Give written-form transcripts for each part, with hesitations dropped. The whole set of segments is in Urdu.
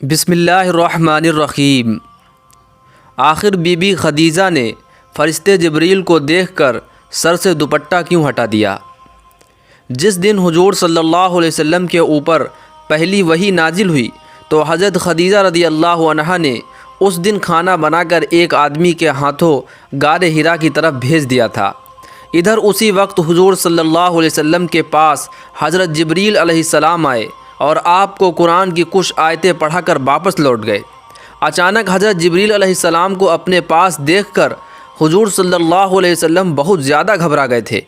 بسم اللہ الرحمن الرحیم۔ آخر بی بی خدیجہ نے فرشتے جبریل کو دیکھ کر سر سے دوپٹہ کیوں ہٹا دیا؟ جس دن حضور صلی اللہ علیہ وسلم کے اوپر پہلی وحی نازل ہوئی تو حضرت خدیجہ رضی اللہ عنہا نے اس دن کھانا بنا کر ایک آدمی کے ہاتھوں غار حرا کی طرف بھیج دیا تھا۔ ادھر اسی وقت حضور صلی اللہ علیہ وسلم کے پاس حضرت جبریل علیہ السلام آئے اور آپ کو قرآن کی کچھ آیتیں پڑھا کر واپس لوٹ گئے۔ اچانک حضرت جبریل علیہ السلام کو اپنے پاس دیکھ کر حضور صلی اللہ علیہ وسلم بہت زیادہ گھبرا گئے تھے،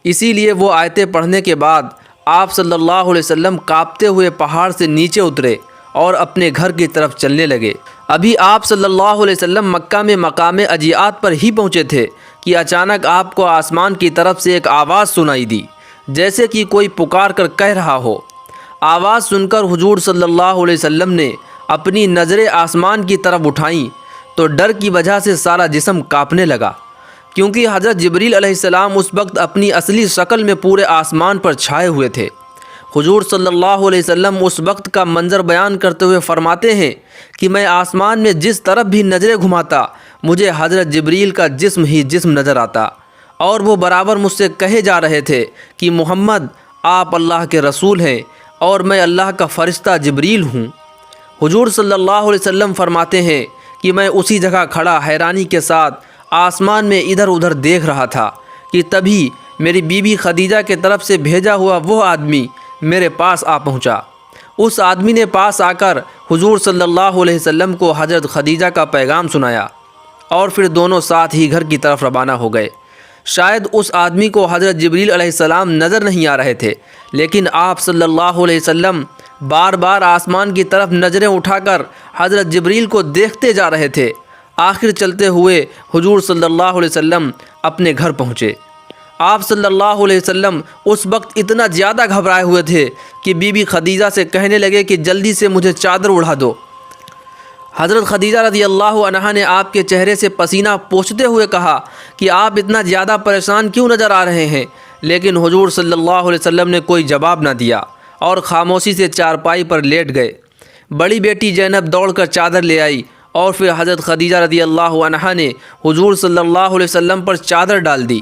اسی لیے وہ آیتیں پڑھنے کے بعد آپ صلی اللہ علیہ وسلم کانپتے ہوئے پہاڑ سے نیچے اترے اور اپنے گھر کی طرف چلنے لگے۔ ابھی آپ صلی اللہ علیہ وسلم مکہ میں مقام اجیات پر ہی پہنچے تھے کہ اچانک آپ کو آسمان کی طرف سے ایک آواز سنائی دی، جیسے کہ کوئی پکار کر کہہ رہا ہو۔ آواز سن کر حضور صلی اللہ علیہ وسلم نے اپنی نظریں آسمان کی طرف اٹھائیں تو ڈر کی وجہ سے سارا جسم کانپنے لگا، کیونکہ حضرت جبریل علیہ السلام اس وقت اپنی اصلی شکل میں پورے آسمان پر چھائے ہوئے تھے۔ حضور صلی اللہ علیہ وسلم اس وقت کا منظر بیان کرتے ہوئے فرماتے ہیں کہ میں آسمان میں جس طرف بھی نظریں گھماتا مجھے حضرت جبریل کا جسم ہی جسم نظر آتا، اور وہ برابر مجھ سے کہے جا رہے تھے کہ محمد آپ اللہ کے رسول ہیں اور میں اللہ کا فرشتہ جبریل ہوں۔ حضور صلی اللہ علیہ وسلم فرماتے ہیں کہ میں اسی جگہ کھڑا حیرانی کے ساتھ آسمان میں ادھر ادھر دیکھ رہا تھا کہ تبھی میری بیوی خدیجہ کے طرف سے بھیجا ہوا وہ آدمی میرے پاس آ پہنچا۔ اس آدمی نے پاس آ کر حضور صلی اللہ علیہ وسلم کو حضرت خدیجہ کا پیغام سنایا اور پھر دونوں ساتھ ہی گھر کی طرف روانہ ہو گئے۔ شاید اس آدمی کو حضرت جبریل علیہ السلام نظر نہیں آ رہے تھے، لیکن آپ صلی اللہ علیہ وسلم بار بار آسمان کی طرف نظریں اٹھا کر حضرت جبریل کو دیکھتے جا رہے تھے۔ آخر چلتے ہوئے حضور صلی اللہ علیہ وسلم اپنے گھر پہنچے۔ آپ صلی اللہ علیہ وسلم اس وقت اتنا زیادہ گھبرائے ہوئے تھے کہ بی بی خدیجہ سے کہنے لگے کہ جلدی سے مجھے چادر اڑا دو۔ حضرت خدیجہ رضی اللہ عنہا نے آپ کے چہرے سے پسینہ پوچھتے ہوئے کہا کہ آپ اتنا زیادہ پریشان کیوں نظر آ رہے ہیں؟ لیکن حضور صلی اللہ علیہ وسلم نے کوئی جواب نہ دیا اور خاموشی سے چارپائی پر لیٹ گئے۔ بڑی بیٹی زینب دوڑ کر چادر لے آئی اور پھر حضرت خدیجہ رضی اللہ عنہا نے حضور صلی اللہ علیہ وسلم پر چادر ڈال دی۔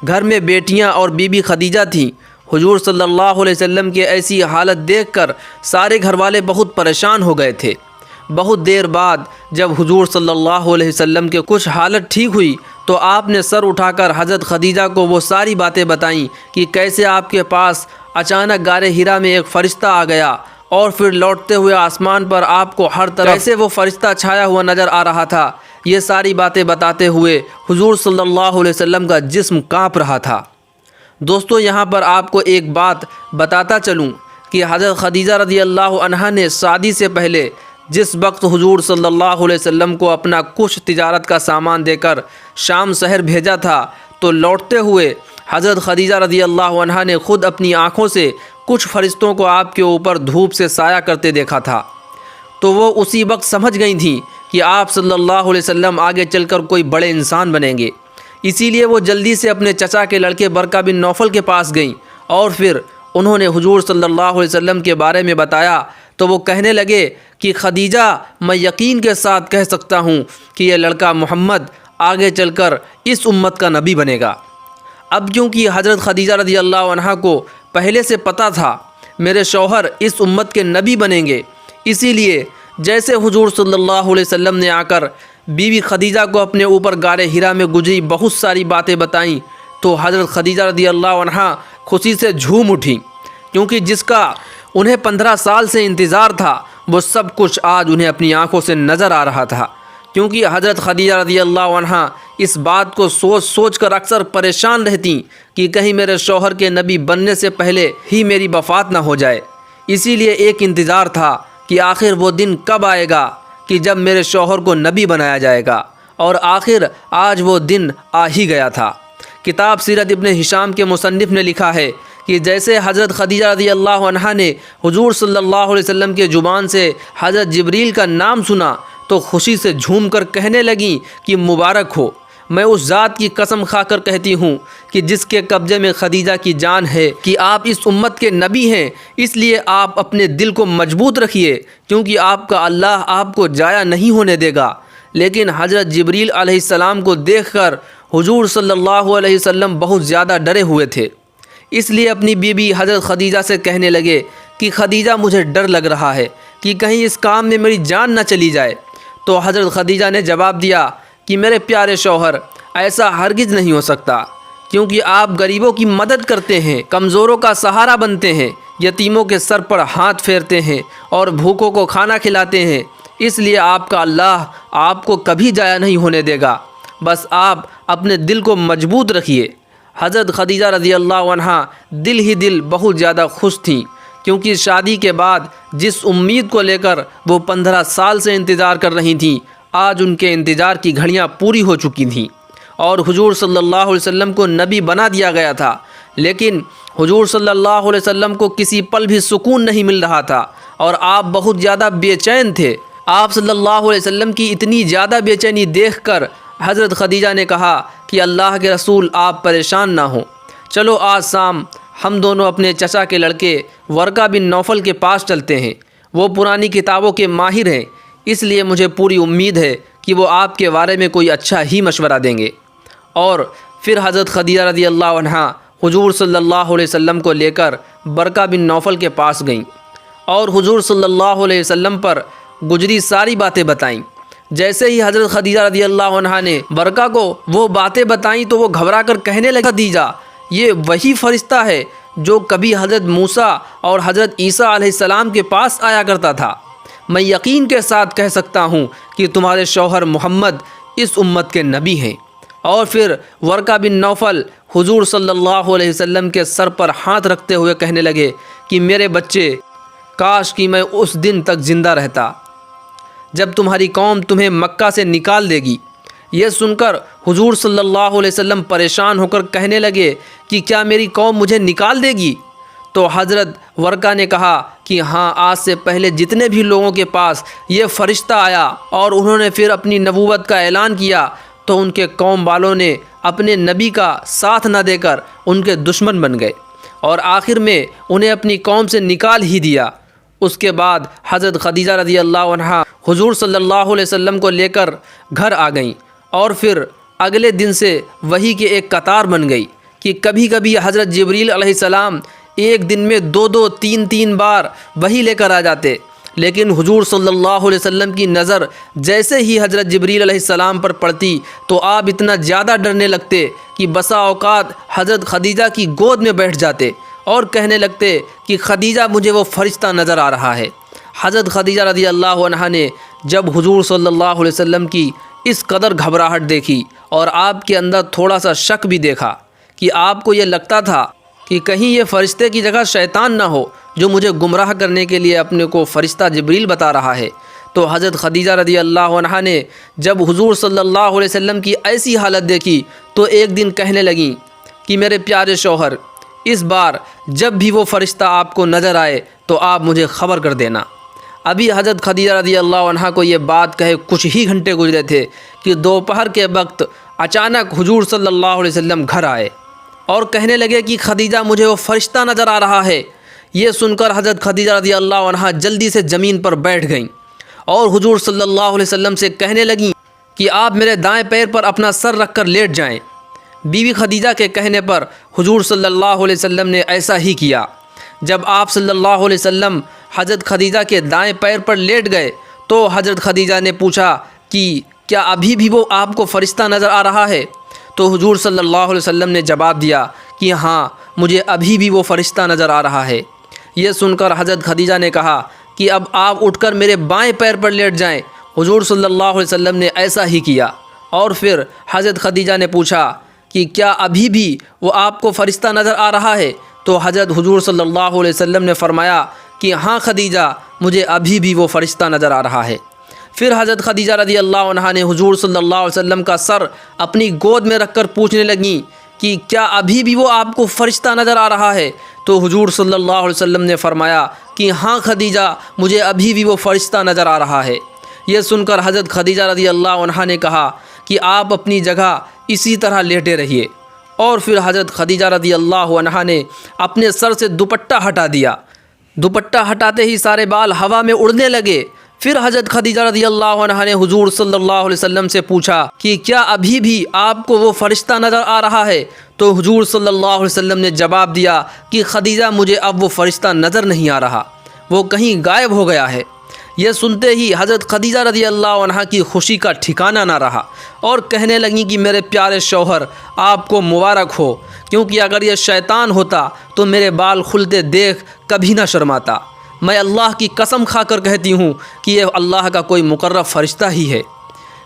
گھر میں بیٹیاں اور بی بی خدیجہ تھیں۔ حضور صلی اللہ علیہ وسلم کی ایسی حالت دیکھ کر سارے گھر والے بہت پریشان ہو گئے تھے۔ بہت دیر بعد جب حضور صلی اللہ علیہ وسلم کے کچھ حالت ٹھیک ہوئی تو آپ نے سر اٹھا کر حضرت خدیجہ کو وہ ساری باتیں بتائیں کہ کیسے آپ کے پاس اچانک غار حرا میں ایک فرشتہ آ گیا اور پھر لوٹتے ہوئے آسمان پر آپ کو ہر طرف کیسے وہ فرشتہ چھایا ہوا نظر آ رہا تھا۔ یہ ساری باتیں بتاتے ہوئے حضور صلی اللہ علیہ وسلم کا جسم کانپ رہا تھا۔ دوستو، یہاں پر آپ کو ایک بات بتاتا چلوں کہ حضرت خدیجہ رضی اللہ عنہا نے شادی سے پہلے جس وقت حضور صلی اللہ علیہ وسلم کو اپنا کچھ تجارت کا سامان دے کر شام شہر بھیجا تھا تو لوٹتے ہوئے حضرت خدیجہ رضی اللہ عنہا نے خود اپنی آنکھوں سے کچھ فرشتوں کو آپ کے اوپر دھوپ سے سایہ کرتے دیکھا تھا، تو وہ اسی وقت سمجھ گئی تھیں کہ آپ صلی اللہ علیہ وسلم آگے چل کر کوئی بڑے انسان بنیں گے۔ اسی لیے وہ جلدی سے اپنے چچا کے لڑکے برقہ بن نوفل کے پاس گئیں اور پھر انہوں نے حضور صلی اللہ علیہ وسلم کے بارے میں بتایا تو وہ کہنے لگے کہ خدیجہ، میں یقین کے ساتھ کہہ سکتا ہوں کہ یہ لڑکا محمد آگے چل کر اس امت کا نبی بنے گا۔ اب کیونکہ حضرت خدیجہ رضی اللہ عنہا کو پہلے سے پتہ تھا میرے شوہر اس امت کے نبی بنیں گے، اسی لیے جیسے حضور صلی اللہ علیہ وسلم نے آ کر بیوی خدیجہ کو اپنے اوپر غار حرا میں گزری بہت ساری باتیں بتائیں تو حضرت خدیجہ رضی اللہ عنہا خوشی سے جھوم اٹھیں، کیونکہ جس کا انہیں 15 سال سے انتظار تھا وہ سب کچھ آج انہیں اپنی آنکھوں سے نظر آ رہا تھا۔ کیونکہ حضرت خدیجہ رضی اللہ عنہا اس بات کو سوچ سوچ کر اکثر پریشان رہتیں کہ کہیں میرے شوہر کے نبی بننے سے پہلے ہی میری وفات نہ ہو جائے۔ اسی لیے ایک انتظار تھا کہ آخر وہ دن کب آئے گا کہ جب میرے شوہر کو نبی بنایا جائے گا، اور آخر آج وہ دن آ ہی گیا تھا۔ کتاب سیرت ابن ہشام کے مصنف نے لکھا ہے کہ جیسے حضرت خدیجہ رضی اللہ عنہا نے حضور صلی اللہ علیہ وسلم کے زبان سے حضرت جبریل کا نام سنا تو خوشی سے جھوم کر کہنے لگیں کہ مبارک ہو، میں اس ذات کی قسم کھا کر کہتی ہوں کہ جس کے قبضے میں خدیجہ کی جان ہے کہ آپ اس امت کے نبی ہیں، اس لیے آپ اپنے دل کو مضبوط رکھیے، کیونکہ آپ کا اللہ آپ کو ضائع نہیں ہونے دے گا۔ لیکن حضرت جبریل علیہ السلام کو دیکھ کر حضور صلی اللہ علیہ وسلم بہت زیادہ ڈرے ہوئے تھے، اس لیے اپنی بیوی حضرت خدیجہ سے کہنے لگے کہ خدیجہ مجھے ڈر لگ رہا ہے کہ کہیں اس کام میں میری جان نہ چلی جائے۔ تو حضرت خدیجہ نے جواب دیا کہ میرے پیارے شوہر، ایسا ہرگز نہیں ہو سکتا، کیونکہ آپ غریبوں کی مدد کرتے ہیں، کمزوروں کا سہارا بنتے ہیں، یتیموں کے سر پر ہاتھ پھیرتے ہیں اور بھوکوں کو کھانا کھلاتے ہیں، اس لیے آپ کا اللہ آپ کو کبھی ضائع نہیں ہونے دے گا، بس آپ اپنے دل کو مضبوط رکھیے۔ حضرت خدیجہ رضی اللہ عنہا دل ہی دل بہت زیادہ خوش تھیں، کیونکہ شادی کے بعد جس امید کو لے کر وہ 15 سال سے انتظار کر رہی تھیں، آج ان کے انتظار کی گھڑیاں پوری ہو چکی تھیں اور حضور صلی اللہ علیہ وسلم کو نبی بنا دیا گیا تھا۔ لیکن حضور صلی اللہ علیہ وسلم کو کسی پل بھی سکون نہیں مل رہا تھا اور آپ بہت زیادہ بے چین تھے۔ آپ صلی اللہ علیہ وسلم کی اتنی زیادہ بے چینی دیکھ کر حضرت خدیجہ نے کہا کہ اللہ کے رسول آپ پریشان نہ ہوں، چلو آج شام ہم دونوں اپنے چچا کے لڑکے ورقہ بن نوفل کے پاس چلتے ہیں، وہ پرانی کتابوں کے ماہر ہیں، اس لیے مجھے پوری امید ہے کہ وہ آپ کے بارے میں کوئی اچھا ہی مشورہ دیں گے۔ اور پھر حضرت خدیجہ رضی اللہ عنہا حضور صلی اللہ علیہ وسلم کو لے کر ورقہ بن نوفل کے پاس گئیں اور حضور صلی اللہ علیہ وسلم پر گزری ساری باتیں بتائیں۔ جیسے ہی حضرت خدیجہ رضی اللہ عنہا نے ورقہ کو وہ باتیں بتائیں تو وہ گھبرا کر کہنے لگا، خدیجہ یہ وہی فرشتہ ہے جو کبھی حضرت موسیٰ اور حضرت عیسیٰ علیہ السلام کے پاس آیا کرتا تھا۔ میں یقین کے ساتھ کہہ سکتا ہوں کہ تمہارے شوہر محمد اس امت کے نبی ہیں۔ اور پھر ورقہ بن نوفل حضور صلی اللہ علیہ وسلم کے سر پر ہاتھ رکھتے ہوئے کہنے لگے کہ میرے بچے، کاش کہ میں اس دن تک زندہ رہتا جب تمہاری قوم تمہیں مکہ سے نکال دے گی۔ یہ سن کر حضور صلی اللہ علیہ وسلم پریشان ہو کر کہنے لگے کہ کیا میری قوم مجھے نکال دے گی؟ تو حضرت ورقہ نے کہا کہ ہاں، آج سے پہلے جتنے بھی لوگوں کے پاس یہ فرشتہ آیا اور انہوں نے پھر اپنی نبوت کا اعلان کیا تو ان کے قوم والوں نے اپنے نبی کا ساتھ نہ دے کر ان کے دشمن بن گئے اور آخر میں انہیں اپنی قوم سے نکال ہی دیا۔ اس کے بعد حضرت خدیجہ رضی اللہ عنہا حضور صلی اللہ علیہ وسلم کو لے کر گھر آ گئیں اور پھر اگلے دن سے وحی کی ایک قطار بن گئی کہ کبھی کبھی حضرت جبریل علیہ السلام ایک دن میں 2 3 بار وحی لے کر آ جاتے، لیکن حضور صلی اللہ علیہ وسلم کی نظر جیسے ہی حضرت جبریل علیہ السلام پر پڑتی تو آپ اتنا زیادہ ڈرنے لگتے کہ بسا اوقات حضرت خدیجہ کی گود میں بیٹھ جاتے اور کہنے لگتے کہ خدیجہ مجھے وہ فرشتہ نظر آ رہا ہے۔ حضرت خدیجہ رضی اللہ عنہا نے جب حضور صلی اللہ علیہ وسلم کی اس قدر گھبراہٹ دیکھی اور آپ کے اندر تھوڑا سا شک بھی دیکھا کہ آپ کو یہ لگتا تھا کہ کہیں یہ فرشتے کی جگہ شیطان نہ ہو جو مجھے گمراہ کرنے کے لیے اپنے کو فرشتہ جبریل بتا رہا ہے، تو حضرت خدیجہ رضی اللہ عنہا نے جب حضور صلی اللہ علیہ وسلم کی ایسی حالت دیکھی تو ایک دن کہنے لگیں کہ میرے پیارے شوہر، اس بار جب بھی وہ فرشتہ آپ کو نظر آئے تو آپ مجھے خبر کر دینا۔ ابھی حضرت خدیجہ رضی اللہ عنہا کو یہ بات کہے کچھ ہی گھنٹے گزرے تھے کہ دوپہر کے وقت اچانک حضور صلی اللہ علیہ وسلم گھر آئے اور کہنے لگے کہ خدیجہ مجھے وہ فرشتہ نظر آ رہا ہے۔ یہ سن کر حضرت خدیجہ رضی اللہ عنہا جلدی سے زمین پر بیٹھ گئیں اور حضور صلی اللہ علیہ وسلم سے کہنے لگیں کہ آپ میرے دائیں پیر پر اپنا سر رکھ کر لیٹ جائیں۔ بیوی خدیجہ کے کہنے پر حضور صلی اللہ علیہ وسلم نے ایسا ہی کیا۔ جب آپ صلی اللہ علیہ وسلم حضرت خدیجہ کے دائیں پیر پر لیٹ گئے تو حضرت خدیجہ نے پوچھا کہ کیا ابھی بھی وہ آپ کو فرشتہ نظر آ رہا ہے؟ تو حضور صلی اللہ علیہ وسلم نے جواب دیا کہ ہاں، مجھے ابھی بھی وہ فرشتہ نظر آ رہا ہے۔ یہ سن کر حضرت خدیجہ نے کہا کہ اب آپ اٹھ کر میرے بائیں پیر پر لیٹ جائیں۔ حضور صلی اللہ علیہ وسلم نے ایسا ہی کیا اور پھر حضرت خدیجہ نے پوچھا کہ کیا ابھی بھی وہ آپ کو فرشتہ نظر آ رہا ہے؟ تو حضرت حضور صلی اللہ علیہ وسلم نے فرمایا کہ ہاں خدیجہ، مجھے ابھی بھی وہ فرشتہ نظر آ رہا ہے۔ پھر حضرت خدیجہ رضی اللہ عنہا نے حضور صلی اللہ علیہ وسلم کا سر اپنی گود میں رکھ کر پوچھنے لگیں کہ کیا ابھی بھی وہ آپ کو فرشتہ نظر آ رہا ہے؟ تو حضور صلی اللہ علیہ وسلم نے فرمایا کہ ہاں خدیجہ، مجھے ابھی بھی وہ فرشتہ نظر آ رہا ہے۔ یہ سن کر حضرت خدیجہ رضی اللہ عنہا نے کہا کہ آپ اپنی جگہ اسی طرح لیٹے رہیے۔ اور پھر حضرت خدیجہ رضی اللہ عنہا نے اپنے سر سے دوپٹہ ہٹا دیا۔ دوپٹہ ہٹاتے ہی سارے بال ہوا میں اڑنے لگے۔ پھر حضرت خدیجہ رضی اللہ عنہا نے حضور صلی اللہ علیہ وسلم سے پوچھا کہ کیا ابھی بھی آپ کو وہ فرشتہ نظر آ رہا ہے؟ تو حضور صلی اللہ علیہ وسلم نے جواب دیا کہ خدیجہ مجھے اب وہ فرشتہ نظر نہیں آ رہا، وہ کہیں غائب ہو گیا ہے۔ یہ سنتے ہی حضرت خدیجہ رضی اللہ عنہا کی خوشی کا ٹھکانہ نہ رہا اور کہنے لگیں کہ میرے پیارے شوہر آپ کو مبارک ہو، کیونکہ اگر یہ شیطان ہوتا تو میرے بال کھلتے دیکھ کبھی نہ شرماتا۔ میں اللہ کی قسم کھا کر کہتی ہوں کہ یہ اللہ کا کوئی مقرب فرشتہ ہی ہے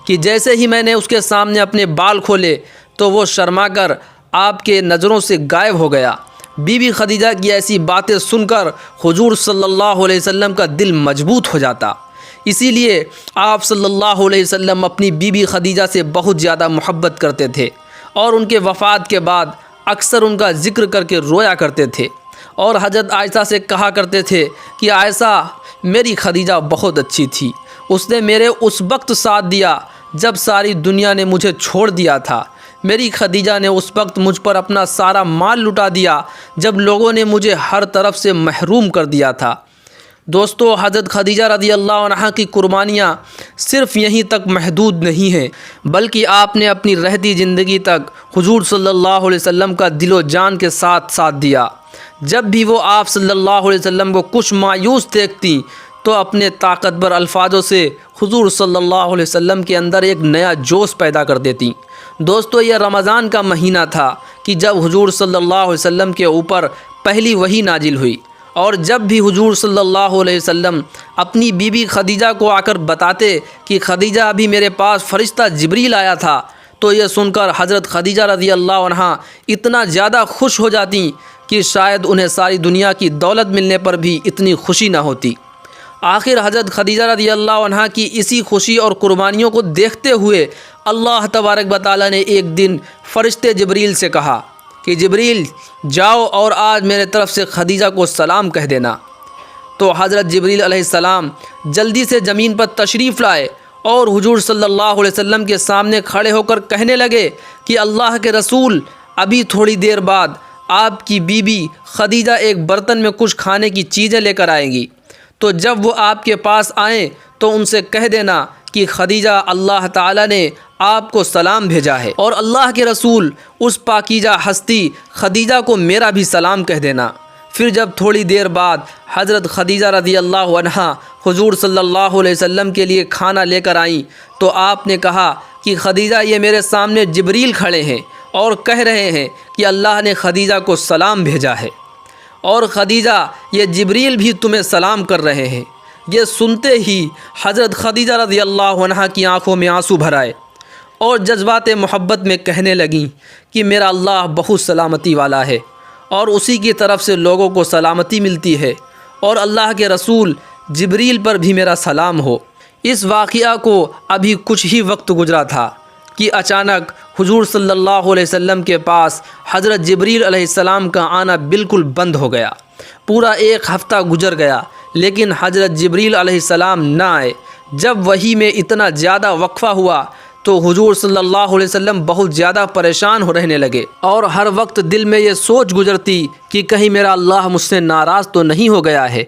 کہ جیسے ہی میں نے اس کے سامنے اپنے بال کھولے تو وہ شرما کر آپ کے نظروں سے غائب ہو گیا۔ بی بی خدیجہ کی ایسی باتیں سن کر حضور صلی اللہ علیہ وسلم کا دل مضبوط ہو جاتا۔ اسی لیے آپ صلی اللہ علیہ وسلم اپنی بی بی خدیجہ سے بہت زیادہ محبت کرتے تھے اور ان کے وفات کے بعد اکثر ان کا ذکر کر کے رویا کرتے تھے اور حضرت عائشہ سے کہا کرتے تھے کہ عائشہ میری خدیجہ بہت اچھی تھی، اس نے میرے اس وقت ساتھ دیا جب ساری دنیا نے مجھے چھوڑ دیا تھا۔ میری خدیجہ نے اس وقت مجھ پر اپنا سارا مال لٹا دیا جب لوگوں نے مجھے ہر طرف سے محروم کر دیا تھا۔ دوستو، حضرت خدیجہ رضی اللہ عنہا کی قربانیاں صرف یہیں تک محدود نہیں ہیں، بلکہ آپ نے اپنی رہتی زندگی تک حضور صلی اللہ علیہ وسلم کا دل و جان کے ساتھ دیا۔ جب بھی وہ آپ صلی اللہ علیہ وسلم کو کچھ مایوس دیکھتی تو اپنے طاقتور الفاظوں سے حضور صلی اللہ علیہ وسلم کے اندر ایک نیا جوش پیدا کر دیتی۔ دوستو، یہ رمضان کا مہینہ تھا کہ جب حضور صلی اللہ علیہ وسلم کے اوپر پہلی وحی نازل ہوئی، اور جب بھی حضور صلی اللہ علیہ وسلم اپنی بی بی خدیجہ کو آ کر بتاتے کہ خدیجہ ابھی میرے پاس فرشتہ جبریل آیا تھا، تو یہ سن کر حضرت خدیجہ رضی اللہ عنہا اتنا زیادہ خوش ہو جاتی کہ شاید انہیں ساری دنیا کی دولت ملنے پر بھی اتنی خوشی نہ ہوتی۔ آخر حضرت خدیجہ رضی اللہ عنہا کی اسی خوشی اور قربانیوں کو دیکھتے ہوئے اللہ تبارک و تعالیٰ نے ایک دن فرشتے جبریل سے کہا کہ جبریل جاؤ اور آج میرے طرف سے خدیجہ کو سلام کہہ دینا۔ تو حضرت جبریل علیہ السلام جلدی سے زمین پر تشریف لائے اور حضور صلی اللہ علیہ وسلم کے سامنے کھڑے ہو کر کہنے لگے کہ اللہ کے رسول، ابھی تھوڑی دیر بعد آپ کی بی بی خدیجہ ایک برتن میں کچھ کھانے کی چیزیں لے کر آئیں گی، تو جب وہ آپ کے پاس آئیں تو ان سے کہہ دینا کہ خدیجہ اللہ تعالیٰ نے آپ کو سلام بھیجا ہے، اور اللہ کے رسول اس پاکیزہ ہستی خدیجہ کو میرا بھی سلام کہہ دینا۔ پھر جب تھوڑی دیر بعد حضرت خدیجہ رضی اللہ عنہا حضور صلی اللہ علیہ وسلم کے لیے کھانا لے کر آئیں تو آپ نے کہا کہ خدیجہ یہ میرے سامنے جبریل کھڑے ہیں اور کہہ رہے ہیں کہ اللہ نے خدیجہ کو سلام بھیجا ہے، اور خدیجہ یہ جبریل بھی تمہیں سلام کر رہے ہیں۔ یہ سنتے ہی حضرت خدیجہ رضی اللہ عنہا کی آنکھوں میں آنسو بھر آئے اور جذبات محبت میں کہنے لگیں کہ میرا اللہ بہت سلامتی والا ہے اور اسی کی طرف سے لوگوں کو سلامتی ملتی ہے، اور اللہ کے رسول جبریل پر بھی میرا سلام ہو۔ اس واقعہ کو ابھی کچھ ہی وقت گزرا تھا کہ اچانک حضور صلی اللہ علیہ وسلم کے پاس حضرت جبریل علیہ السلام کا آنا بالکل بند ہو گیا۔ پورا ایک ہفتہ گزر گیا لیکن حضرت جبریل علیہ السلام نہ آئے۔ جب وحی میں اتنا زیادہ وقفہ ہوا تو حضور صلی اللہ علیہ وسلم بہت زیادہ پریشان ہو رہنے لگے، اور ہر وقت دل میں یہ سوچ گزرتی کہ کہیں میرا اللہ مجھ سے ناراض تو نہیں ہو گیا ہے،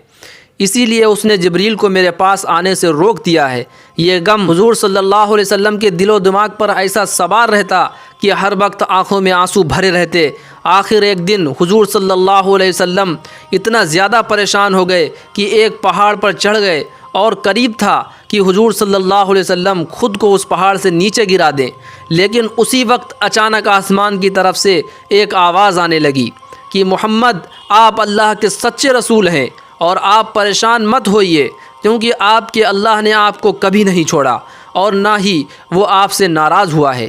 اسی لیے اس نے جبریل کو میرے پاس آنے سے روک دیا ہے۔ یہ غم حضور صلی اللہ علیہ وسلم کے دل و دماغ پر ایسا سوار رہتا کہ ہر وقت آنکھوں میں آنسو بھرے رہتے۔ آخر ایک دن حضور صلی اللہ علیہ وسلم اتنا زیادہ پریشان ہو گئے کہ ایک پہاڑ پر چڑھ گئے، اور قریب تھا کہ حضور صلی اللہ علیہ وسلم خود کو اس پہاڑ سے نیچے گرا دیں، لیکن اسی وقت اچانک آسمان کی طرف سے ایک آواز آنے لگی کہ محمد، آپ اللہ کے سچے رسول ہیں اور آپ پریشان مت ہوئیے، کیونکہ آپ کے اللہ نے آپ کو کبھی نہیں چھوڑا اور نہ ہی وہ آپ سے ناراض ہوا ہے۔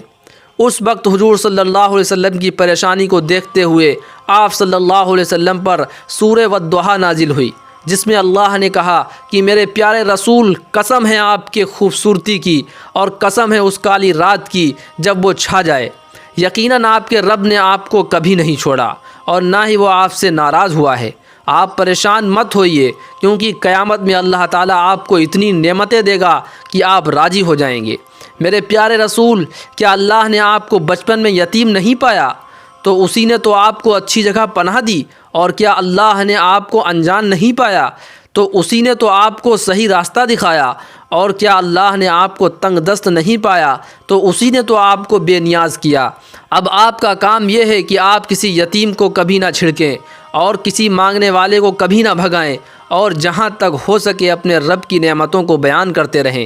اس وقت حضور صلی اللہ علیہ وسلم کی پریشانی کو دیکھتے ہوئے آپ صلی اللہ علیہ وسلم پر سورہ والضحیٰ نازل ہوئی، جس میں اللہ نے کہا کہ میرے پیارے رسول، قسم ہے آپ کے خوبصورتی کی اور قسم ہے اس کالی رات کی جب وہ چھا جائے، یقیناً آپ کے رب نے آپ کو کبھی نہیں چھوڑا اور نہ ہی وہ آپ سے ناراض ہوا ہے۔ آپ پریشان مت ہوئیے، کیونکہ قیامت میں اللہ تعالیٰ آپ کو اتنی نعمتیں دے گا کہ آپ راضی ہو جائیں گے۔ میرے پیارے رسول، کیا اللہ نے آپ کو بچپن میں یتیم نہیں پایا تو اسی نے تو آپ کو اچھی جگہ پناہ دی، اور کیا اللہ نے آپ کو انجان نہیں پایا تو اسی نے تو آپ کو صحیح راستہ دکھایا، اور کیا اللہ نے آپ کو تنگ دست نہیں پایا تو اسی نے تو آپ کو بے نیاز کیا۔ اب آپ کا کام یہ ہے کہ آپ کسی یتیم کو کبھی نہ چھڑکیں اور کسی مانگنے والے کو کبھی نہ بھگائیں، اور جہاں تک ہو سکے اپنے رب کی نعمتوں کو بیان کرتے رہیں۔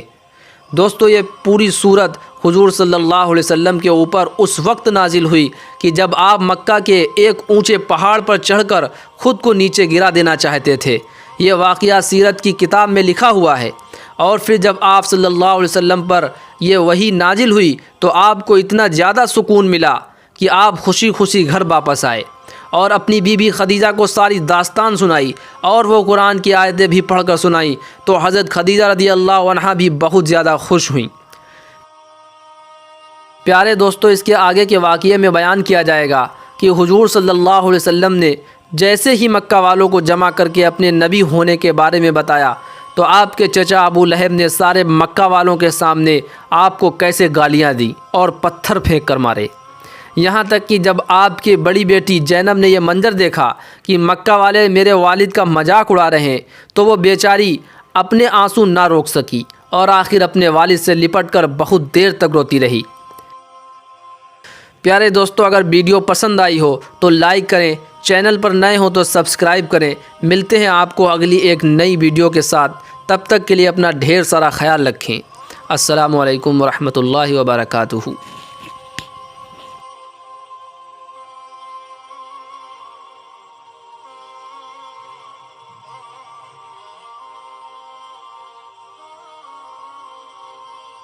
دوستو، یہ پوری صورت حضور صلی اللہ علیہ وسلم کے اوپر اس وقت نازل ہوئی کہ جب آپ مکہ کے ایک اونچے پہاڑ پر چڑھ کر خود کو نیچے گرا دینا چاہتے تھے۔ یہ واقعہ سیرت کی کتاب میں لکھا ہوا ہے۔ اور پھر جب آپ صلی اللہ علیہ وسلم پر یہ وحی نازل ہوئی تو آپ کو اتنا زیادہ سکون ملا کہ آپ خوشی خوشی گھر واپس آئے اور اپنی بیوی خدیجہ کو ساری داستان سنائی، اور وہ قرآن کی آیتیں بھی پڑھ کر سنائی تو حضرت خدیجہ رضی اللہ عنہا بھی بہت زیادہ خوش ہوئیں۔ پیارے دوستو، اس کے آگے کے واقعے میں بیان کیا جائے گا کہ حضور صلی اللہ علیہ وسلم نے جیسے ہی مکہ والوں کو جمع کر کے اپنے نبی ہونے کے بارے میں بتایا تو آپ کے چچا ابو لہب نے سارے مکہ والوں کے سامنے آپ کو کیسے گالیاں دیں اور پتھر پھینک کر مارے، یہاں تک کہ جب آپ کی بڑی بیٹی زینب نے یہ منظر دیکھا کہ مکہ والے میرے والد کا مذاق اڑا رہے ہیں تو وہ بیچاری اپنے آنسو نہ روک سکی اور آخر اپنے والد سے لپٹ کر بہت دیر تک روتی رہی۔ پیارے دوستو، اگر ویڈیو پسند آئی ہو تو لائک کریں، چینل پر نئے ہوں تو سبسکرائب کریں۔ ملتے ہیں آپ کو اگلی ایک نئی ویڈیو کے ساتھ، تب تک کے لیے اپنا ڈھیر سارا خیال رکھیں۔ السلام علیکم ورحمۃ اللہ وبرکاتہ۔